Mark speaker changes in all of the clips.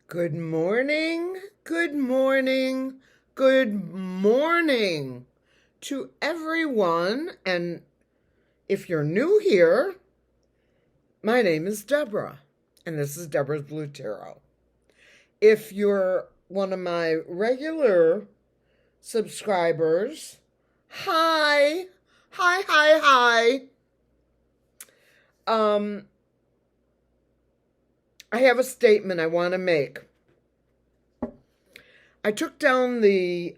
Speaker 1: Good morning, good morning, good morning to everyone. And if you're new here, my name is Deborah, and this is Deborah's Blue Tarot. If you're one of my regular subscribers, hi, hi, hi, hi. I have a statement I want to make. I took down the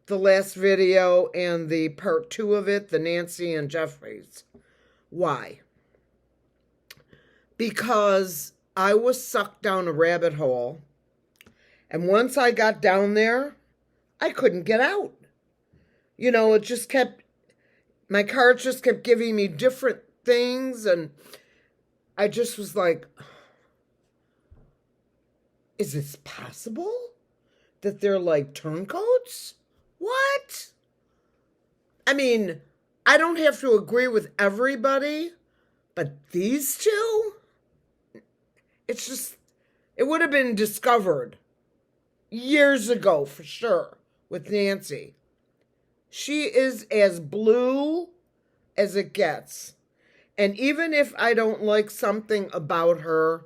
Speaker 1: last video and the part 2 of it, the Nancy and Jeffries. Why? Because I was sucked down a rabbit hole, and once I got down there, I couldn't get out. It just kept, my cards just kept giving me different things, and I just was like, is this possible? That they're like turncoats? What? I mean, I don't have to agree with everybody, but these two? It's just, it would have been discovered years ago for sure with Nancy. She is as blue as it gets. And even if I don't like something about her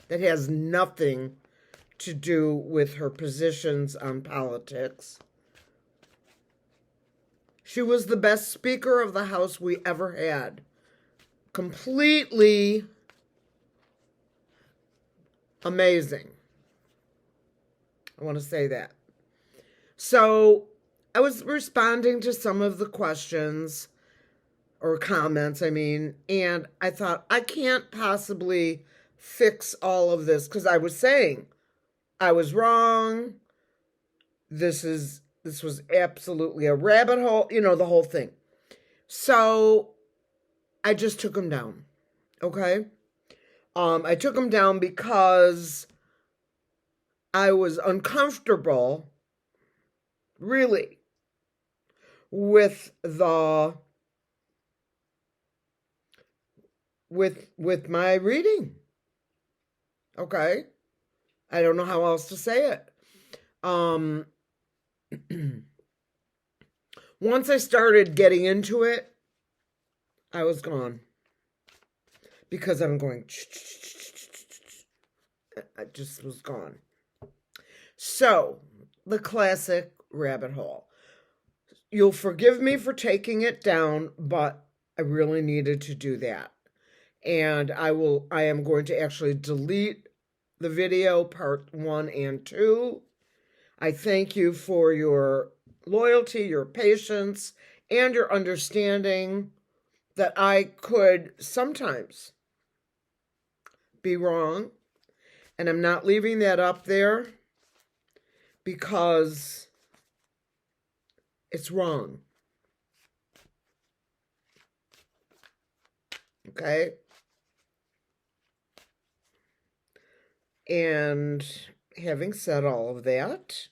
Speaker 1: that has nothing to do with her positions on politics, she was the best Speaker of the House we ever had. Completely amazing. I want to say that. So I was responding to some of the questions or comments, and I thought, I can't possibly fix all of this because I was saying I was wrong. This was absolutely a rabbit hole, the whole thing. So I just took them down. Okay? I took them down because I was uncomfortable, really, with with my reading. Okay? I don't know how else to say it. Once I started getting into it, I was gone. Because I'm going, I just was gone. So, the classic rabbit hole. You'll forgive me for taking it down, but I really needed to do that. And I am going to actually delete the video part 1 and 2. I thank you for your loyalty, your patience, and your understanding that I could sometimes be wrong. And I'm not leaving that up there because it's wrong. Okay? And having said all of that,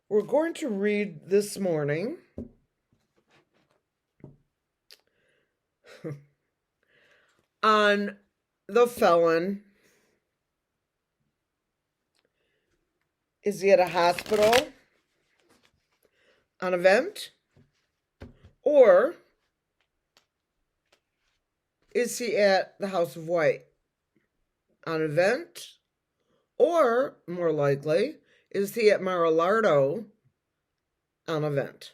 Speaker 1: we're going to read this morning on the felon. Is he at a hospital, an event, or is he at the House of White, an event, or more likely, is he at Mar-a-Lago, an event?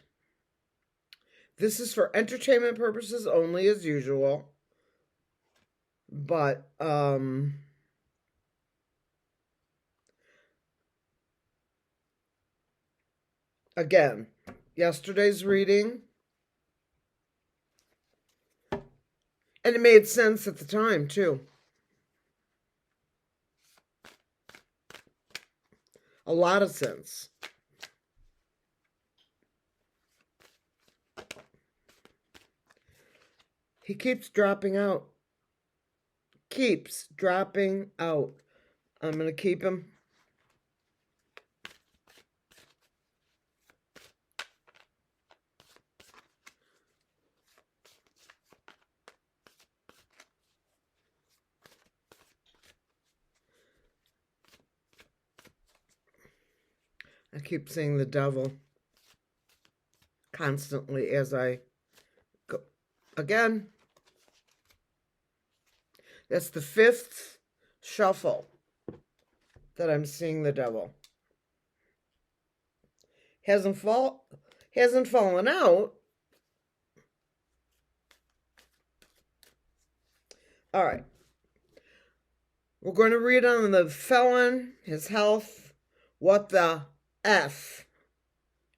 Speaker 1: This is for entertainment purposes only, as usual. But, again, yesterday's reading, and it made sense at the time, too. A lot of sense. He keeps dropping out. Keeps dropping out. I'm going to keep him. I keep seeing the devil constantly as I go. Again, that's the 5th shuffle that I'm seeing the devil. Hasn't fallen out. All right. We're going to read on the felon, his health, what the F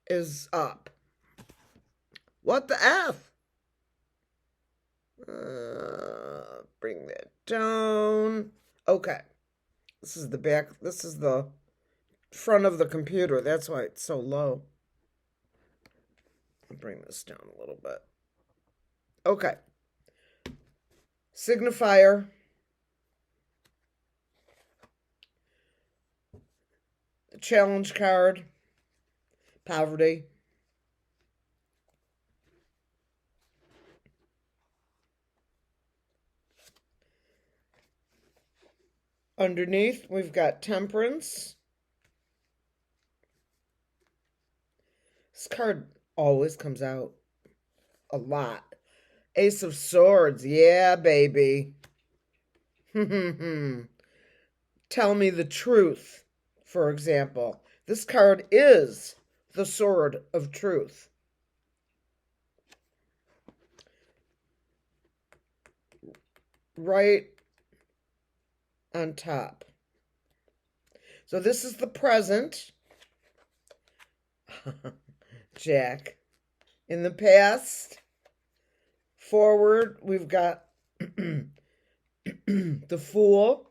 Speaker 1: is up. What the F? Bring that down. Okay. This is the back. This is the front of the computer. That's why it's so low. I'll bring this down a little bit. Okay. Signifier. The challenge card. Poverty. Underneath, we've got Temperance. This card always comes out a lot. Ace of Swords. Yeah, baby. Tell me the truth, for example. This card is the Sword of Truth. Right on top. So this is the present. Jack. In the past, forward, we've got the Fool.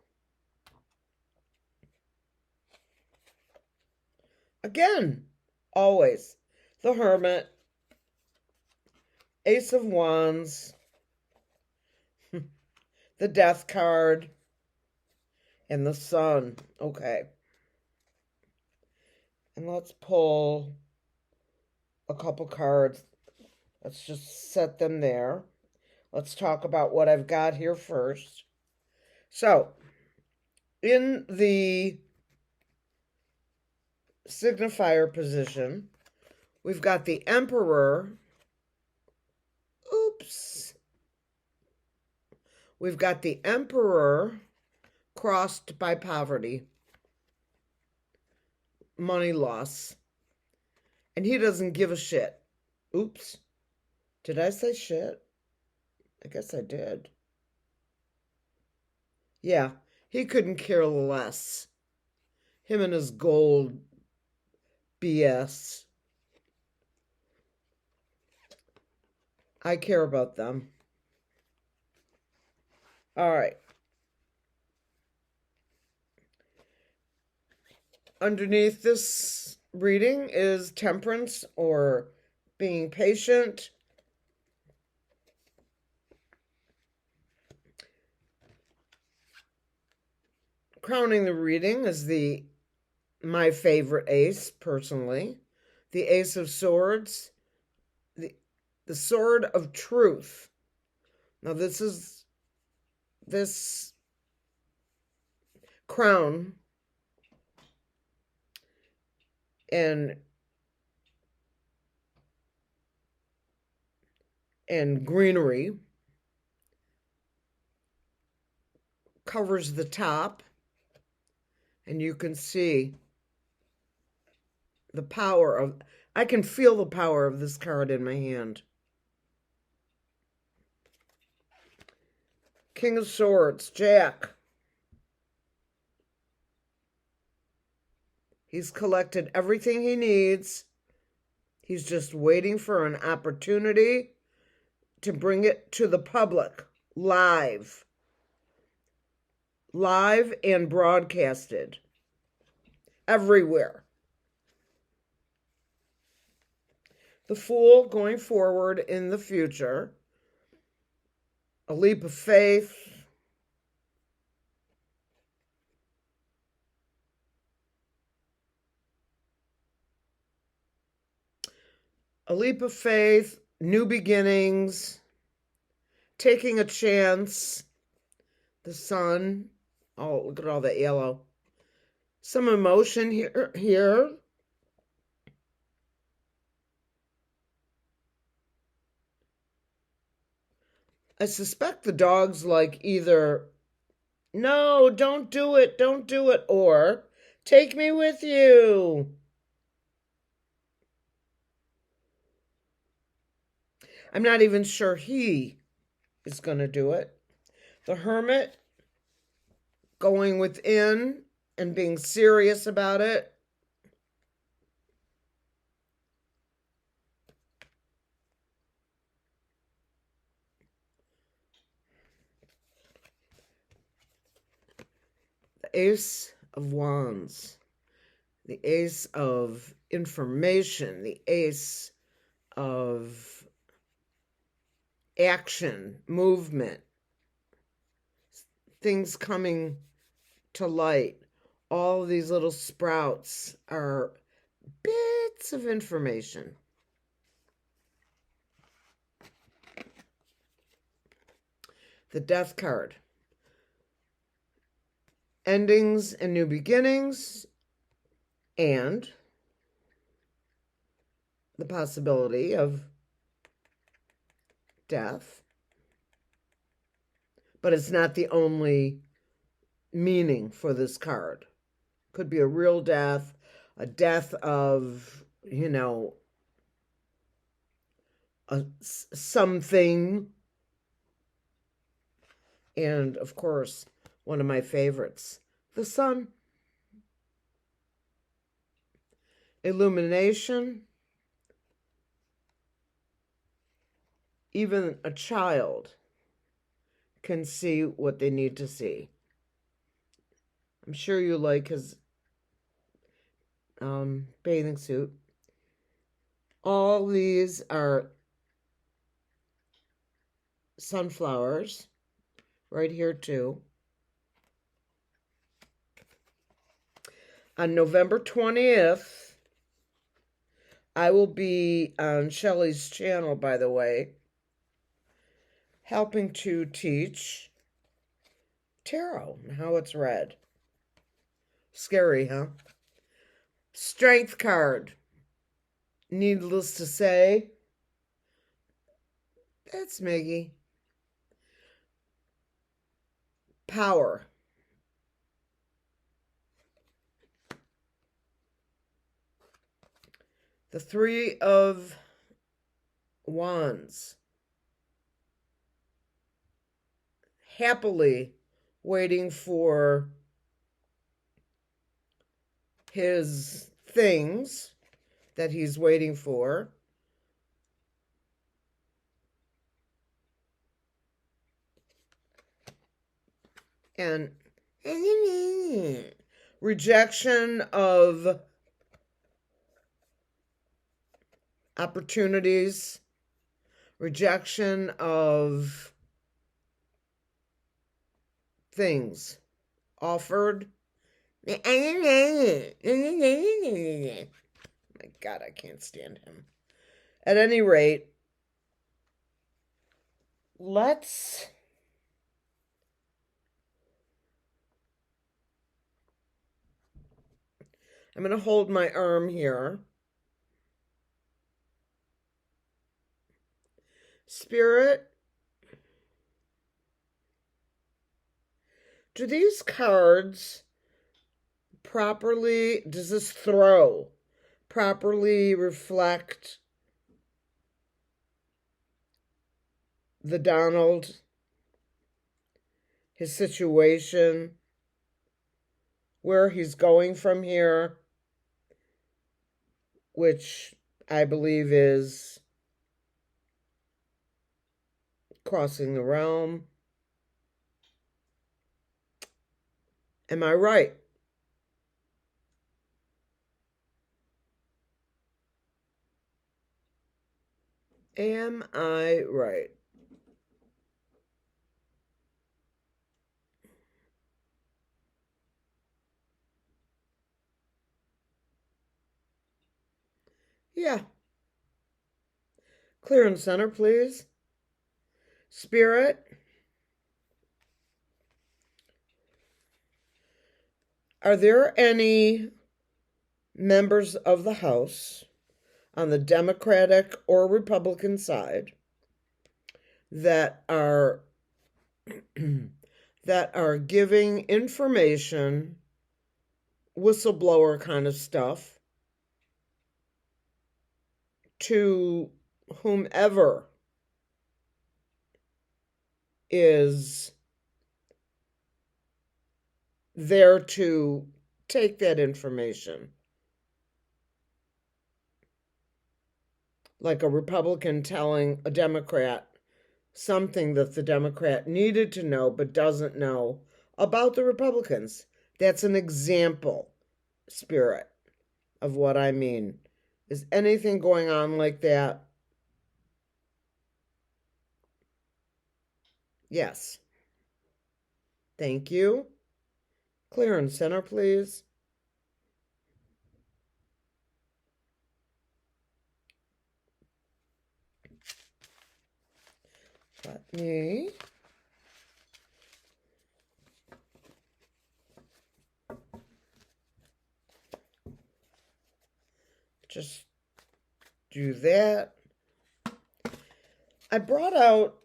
Speaker 1: Again, always. The Hermit. Ace of Wands. The Death card. And the Sun. Okay. And let's pull a couple cards. Let's just set them there. Let's talk about what I've got here first. So, in the signifier position, we've got the Emperor. Oops. We've got the Emperor crossed by poverty, money loss, and he doesn't give a shit. Oops. Did I say shit? I guess I did. Yeah, he couldn't care less. Him and his gold BS. I care about them. All right. Underneath this reading is Temperance, or being patient. Crowning the reading is my favorite ace, personally. The Ace of Swords. The Sword of Truth. Now this crown and greenery covers the top, and you can see the power of, I can feel the power of this card in my hand. King of Swords, Jack. He's collected everything he needs. He's just waiting for an opportunity to bring it to the public, live and broadcasted everywhere. The Fool going forward in the future. A leap of faith. A leap of faith, new beginnings, taking a chance. The Sun. Oh, look at all that yellow. Some emotion here. I suspect the dog's like either, no, don't do it, or take me with you. I'm not even sure he is going to do it. The hermit going within and being serious about it. The Ace of Wands. The Ace of Information. The Ace of Action, movement. Things coming to light. All of these little sprouts are bits of information. The Death card. Endings and new beginnings, and the possibility of death. But it's not the only meaning for this card. Could be a real death, a death of, something. And, of course, one of my favorites, the sun. Illumination. Even a child can see what they need to see. I'm sure you like his bathing suit. All these are sunflowers. Right here, too. On November 20th, I will be on Shelley's channel, by the way, helping to teach tarot and how it's read. Scary, huh? Strength card. Needless to say, that's Miggy. Power. The Three of Wands. Happily waiting for his things that he's waiting for. And rejection of opportunities, rejection of things offered. My God, I can't stand him. At any rate, I'm going to hold my arm here. Spirit, do these cards does this throw properly reflect the Donald, his situation, where he's going from here, which I believe is crossing the realm? Am I right? Am I right? Yeah. Clear and center, please. Spirit, are there any members of the House on the Democratic or Republican side that are that are giving information, whistleblower kind of stuff, to whomever is there to take that information. Like a Republican telling a Democrat something that the Democrat needed to know but doesn't know about the Republicans. That's an example, Spirit, of what I mean. Is anything going on like that? Yes. Thank you. Clear and center, please. Let me just do that. I brought out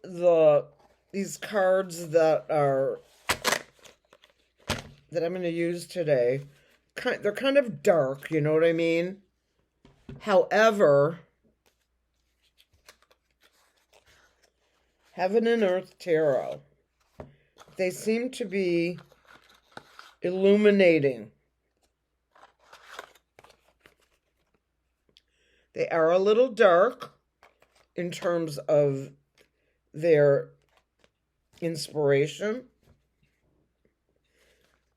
Speaker 1: these cards that I'm going to use today. They're kind of dark, you know what I mean? However, Heaven and Earth Tarot, they seem to be illuminating. They are a little dark in terms of their inspiration,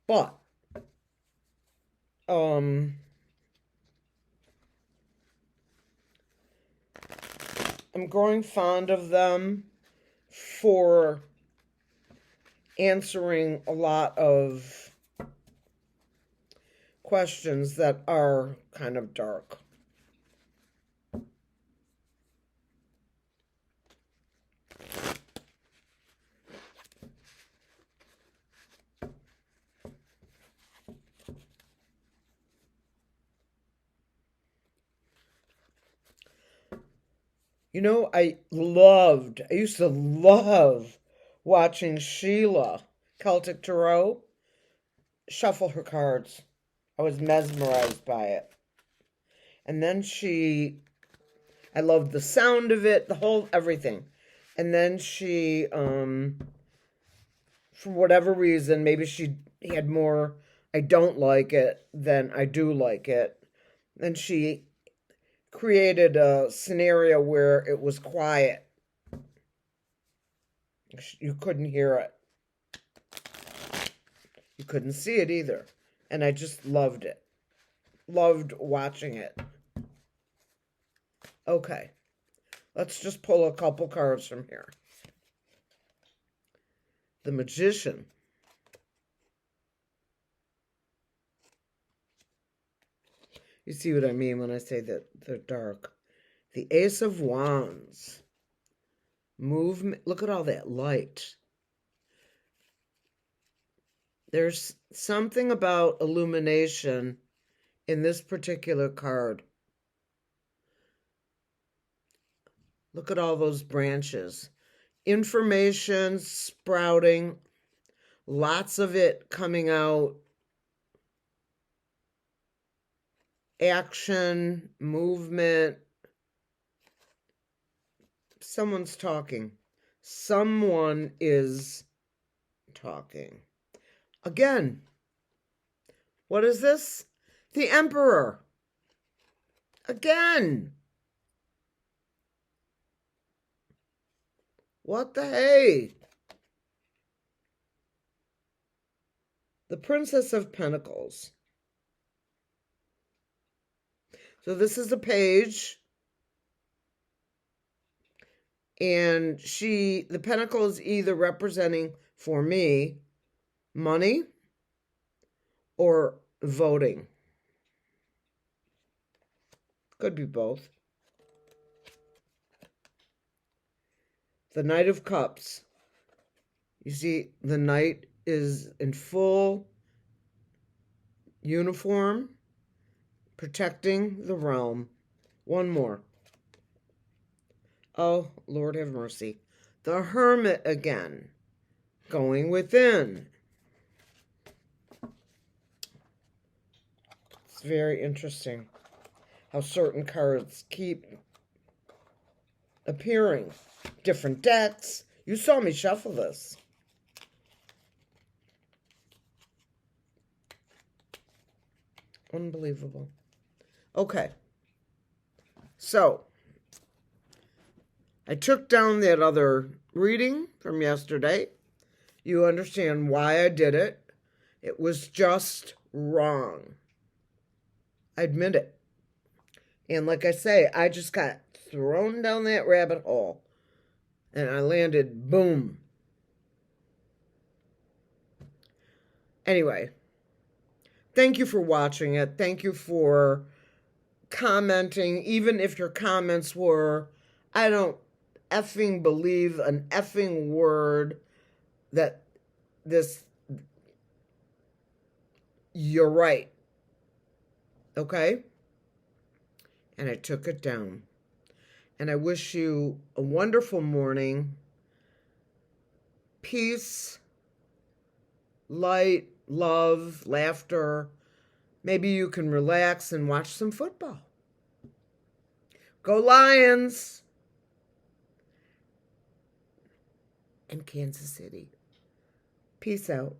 Speaker 1: but I'm growing fond of them for answering a lot of questions that are kind of dark. You know, I used to love watching Sheila, Celtic Tarot, shuffle her cards. I was mesmerized by it. And then I loved the sound of it, the whole, everything. And then she, for whatever reason, maybe she had more, I don't like it than I do like it. And she created a scenario where it was quiet. You couldn't hear it. You couldn't see it either. And I just loved it. Loved watching it. Okay. Let's just pull a couple cards from here. The Magician. You see what I mean when I say that they're dark. The Ace of Wands. Movement. Look at all that light. There's something about illumination in this particular card. Look at all those branches. Information sprouting. Lots of it coming out. Action, movement. Someone's talking. Someone is talking. Again, what is this? The Emperor. Again. What the hey? The Princess of Pentacles. So this is a page. And the pentacle is either representing, for me, money or voting. Could be both. The Knight of Cups. You see, the knight is in full uniform, protecting the realm. One more. Oh, Lord have mercy. The Hermit again. Going within. It's very interesting how certain cards keep appearing. Different decks. You saw me shuffle this. Unbelievable. Okay. So, I took down that other reading from yesterday. You understand why I did it. It was just wrong. I admit it. And like I say, I just got thrown down that rabbit hole. And I landed, boom. Anyway, thank you for watching it. Thank you for commenting, even if your comments were, I don't effing believe an effing word that this, you're right. Okay? And I took it down. And I wish you a wonderful morning. Peace, light, love, laughter. Maybe you can relax and watch some football. Go Lions! And Kansas City. Peace out.